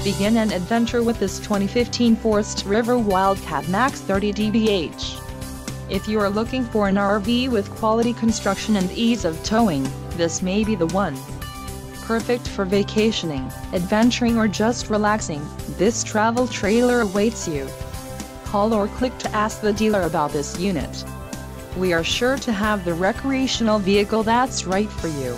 Begin an adventure with this 2015 Forest River Wildcat Maxx 30DBH. If you are looking for an RV with quality construction and ease of towing, this may be the one. Perfect for vacationing, adventuring or just relaxing, this travel trailer awaits you. Call or click to ask the dealer about this unit. We are sure to have the recreational vehicle that's right for you.